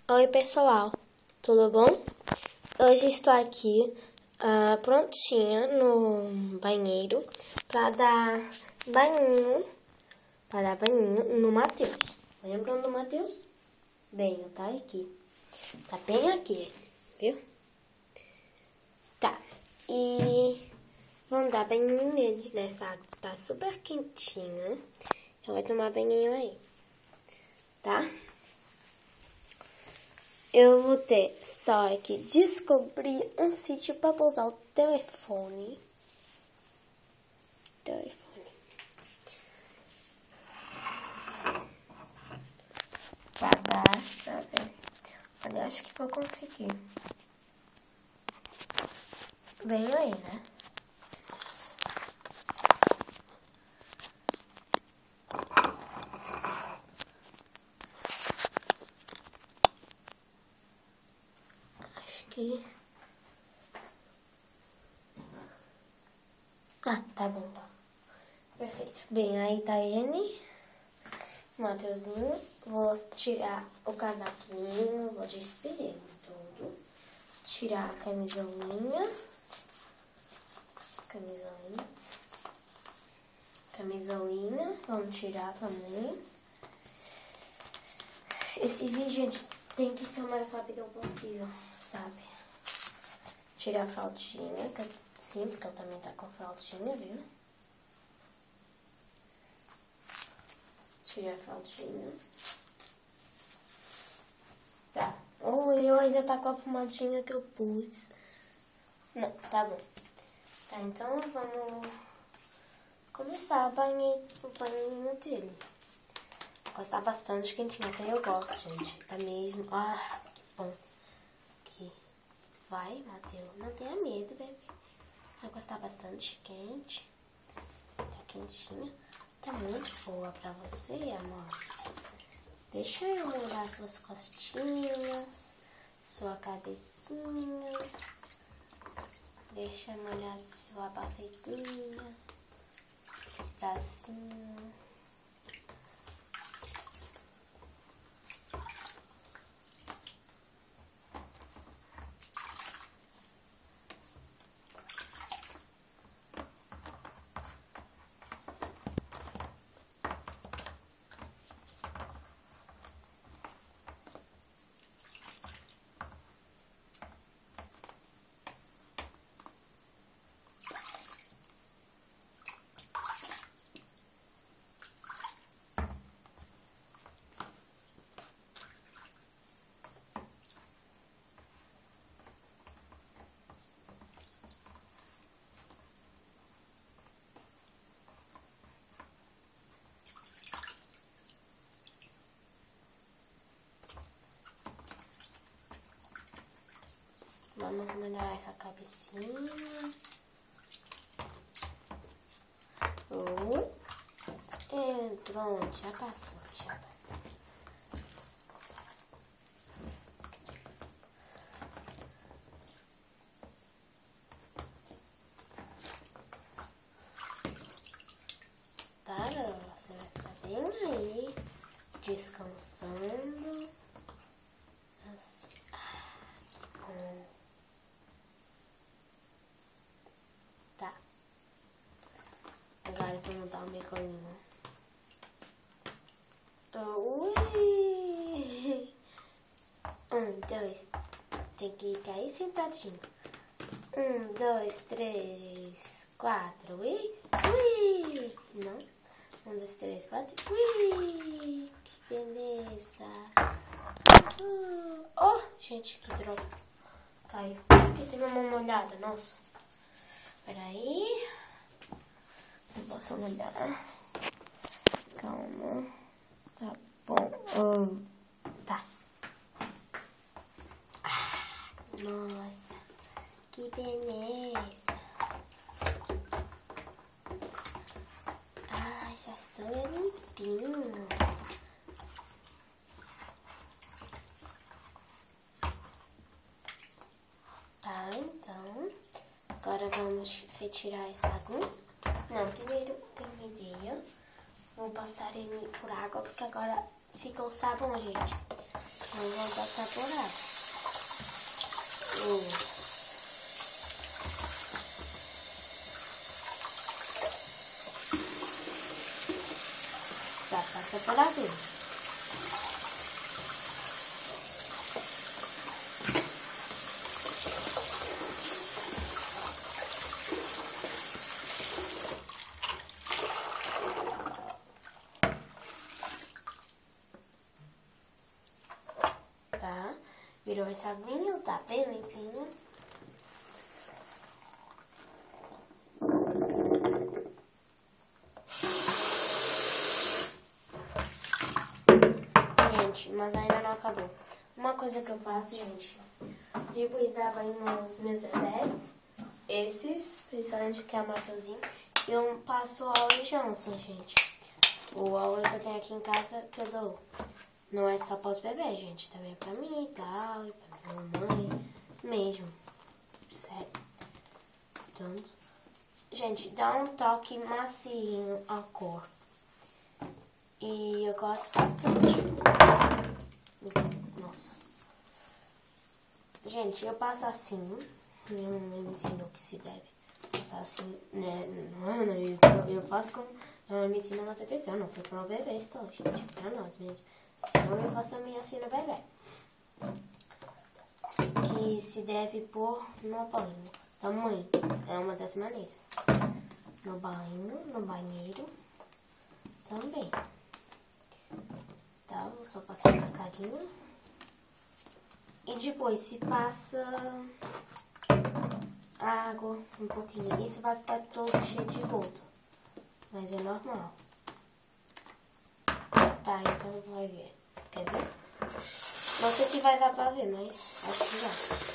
Oi pessoal, tudo bom? Hoje estou aqui prontinha no banheiro para dar banho no Matheus. Lembram do Matheus? Bem, tá aqui. Tá bem aqui, viu? Tá. E vamos dar banho nele nessa água. Tá super quentinha. Então vai tomar banho aí, tá? Eu vou ter só que descobrir um sítio para pousar o telefone. Pra ver. Olha, acho que vou conseguir. Venho aí, né? Acho que... tá bom, tá. Perfeito. Bem, aí tá ele, Mateuzinho. Vou tirar o casaquinho, vou despedir tudo. Tirar a camisolinha. Vamos tirar também. Esse vídeo, gente, tem que ser o mais rápido possível, sabe? Tirar a fraldinha, sim, porque eu também tá com fraldinha, viu? Tirar a fraldinha. Tá. Eu ainda tá com a pomadinha que eu pus. Não, tá bom. Tá, então vamos começar o banhinho dele. Gostar bastante quentinho, até eu gosto, gente. Tá mesmo. Ah, que bom. Aqui. Vai, Matheus. Não tenha medo, bebê. Vai gostar bastante quente. Tá quentinha. Tá muito boa pra você, amor. Deixa eu molhar suas costinhas, sua cabecinha. Deixa eu molhar sua barriguinha, bracinho. Vamos molhar essa cabecinha. Pronto, já passou. Tá, você vai ficar bem aí, descansando. Assim. Que bom. Tá. Agora vamos dar um mergulhinho. Ui! 1, 2, tem que cair sentadinho. 1, 2, 3, 4. Ui! Ui! Não. 1, 2, 3, 4. Ui! Que beleza! Oh, gente, que droga. Caiu. Aqui tem uma molhada, nossa. Peraí. Não posso molhar. Calma. Tá bom. Tá. Nossa, que beleza. Ai, já estou limpinho. Tá, então. Agora vamos retirar essa água. Não, primeiro tem uma ideia. Vou passar ele por água, porque agora ficou sabão, gente. Então, vou passar por água. Tá, passa por água. Tá, virou essa aguinha, tá bem limpinho. Gente, mas ainda não acabou. Uma coisa que eu faço, gente, depois dar banho nos meus bebés, esses, principalmente que é a Matheusinho, eu passo Always Johnson, gente. O Always que eu tenho aqui em casa que eu dou. Não é só para os bebês, gente. Também é pra mim e tal, e pra minha mamãe mesmo. Sério. Então, gente, dá um toque macio à cor. E eu gosto bastante. Nossa. Gente, eu passo assim. Não me ensinou que se deve passar assim, né? Eu faço como não me ensina mais atenção. Não foi para o bebê só, gente. Pra nós mesmo. Senão eu faço a minha assim no bebê. Que se deve pôr no banho. Também é uma das maneiras. No banheiro também. Tá, vou só passar na carinha. E depois se passa água um pouquinho. Isso vai ficar todo cheio de gota. Mas é normal. Tá, então vai ver. Quer ver? Não sei se vai dar pra ver, mas acho que dá.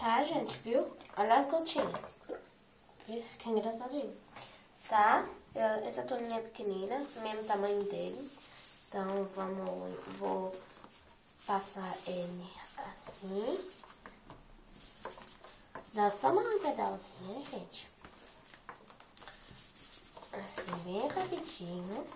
Tá, gente, viu? Olha as gotinhas. Viu? Fica engraçadinho. Tá? Essa toninha é pequenina, mesmo tamanho dele. Então, vou passar ele assim. Dá só um pedalzinho, né, gente? Assim, bem rapidinho.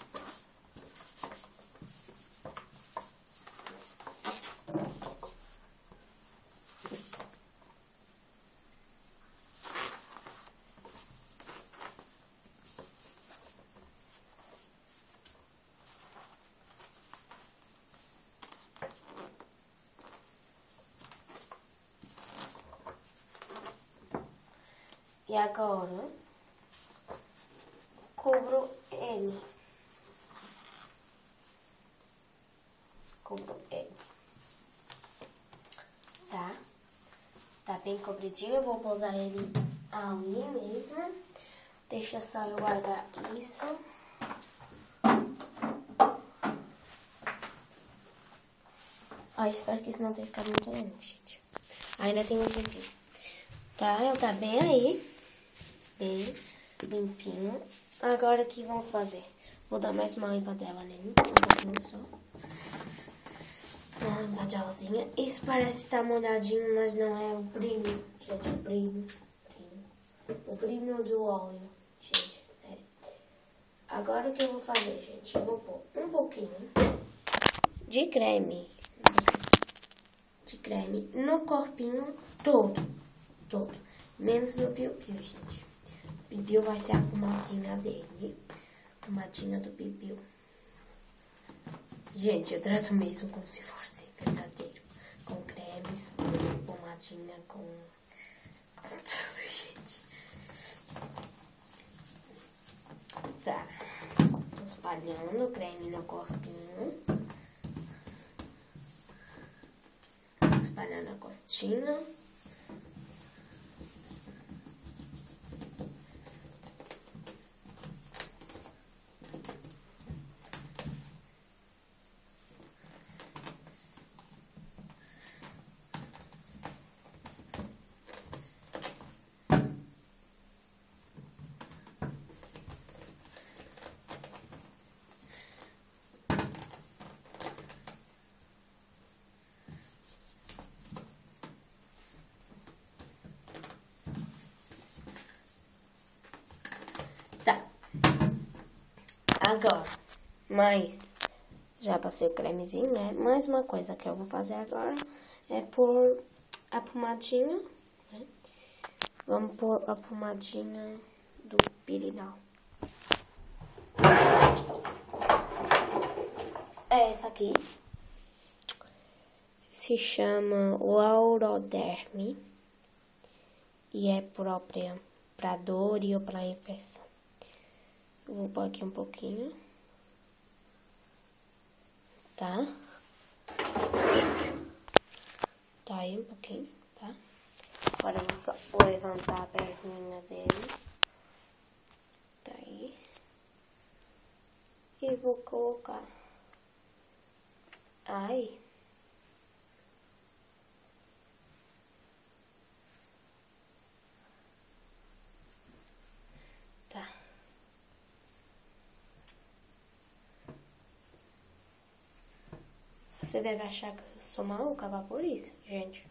E agora, cubro ele. Tá? Tá bem cobridinho. Eu vou pousar ele ali mesmo. Deixa só eu guardar isso. Ó, espero que isso não tenha ficado muito longe, gente. Ainda tem um tempinho. Tá? Ele tá bem aí. Bem limpinho. Agora o que vamos fazer? Vou dar mais uma limpadela nele. Um pouquinho só. Uma limpadelazinha. Isso parece estar molhadinho, mas não é o brilho. Gente, o brilho. O brilho do óleo. Gente, é. Agora o que eu vou fazer, gente? Eu vou pôr um pouquinho de creme. No corpinho todo. Menos no piu-piu, gente. O piu-piu vai ser a pomadinha dele. Pomadinha do piu-piu. Gente, eu trato mesmo como se fosse verdadeiro. Com cremes, com pomadinha, com tudo, gente. Tá. Tô espalhando o creme no corpinho. Espalhando a costinha. agora. Mas já passei o cremezinho, né? Mais uma coisa que eu vou fazer agora é pôr a pomadinha, né? Vamos pôr a pomadinha do Pirinal. É essa aqui. Se chama Lauroderme e é própria para dor e para infecção. Eu vou pôr aqui um pouquinho, tá? Tá aí um pouquinho, tá? Agora eu vou só levantar a perninha dele, tá aí, e vou colocar. Ai. Tá. Você deve achar que eu sou maluca por isso, gente.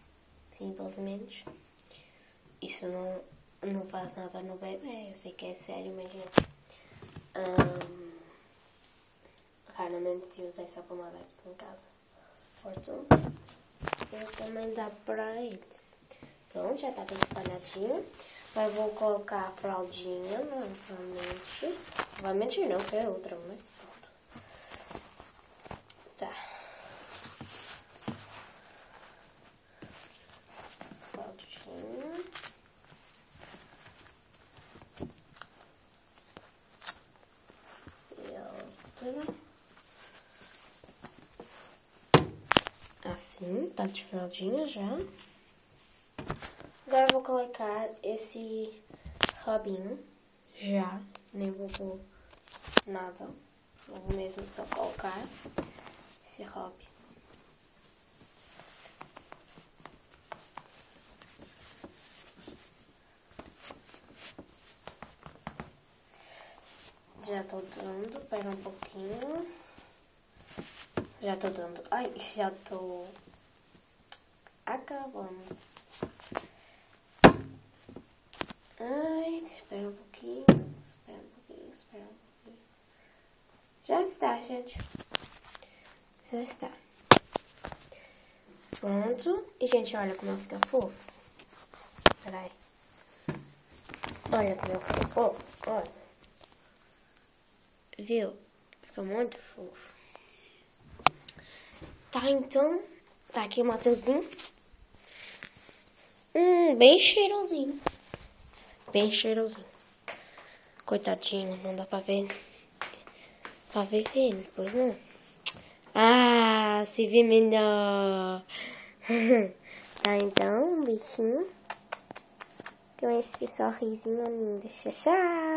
Simplesmente. Isso não faz nada no bebê. Eu sei que é sério, mas, gente. Raramente se usa essa pomada aqui em casa. Portanto, eu também dá pra eles. Pronto, já tá bem espalhadinho. Agora eu vou colocar a fraldinha novamente. Novamente não, que é outra, mas pronto. Tá. Fraldinha. E a outra. Assim, tá de fraldinha já. Agora eu vou colocar esse rabinho já, nem vou pôr nada, vou mesmo só colocar esse hobby. Já tô dando, pera um pouquinho. Já tô dando, ai, já tô acabando. Ai, espera um pouquinho, espera um pouquinho. Já está, gente. Já está. Pronto. E, gente, olha como fica fofo. Peraí. Olha como fica fofo. Olha. Viu? Fica muito fofo. Tá, então. Tá aqui o Mateuzinho. Bem cheirosinho. Bem cheirosinho. Coitadinho, não dá pra ver. Pra ver ele, pois não. Ah, se vê melhor. Tá, então, um bichinho. Com esse sorrisinho lindo. Tchau, tchau.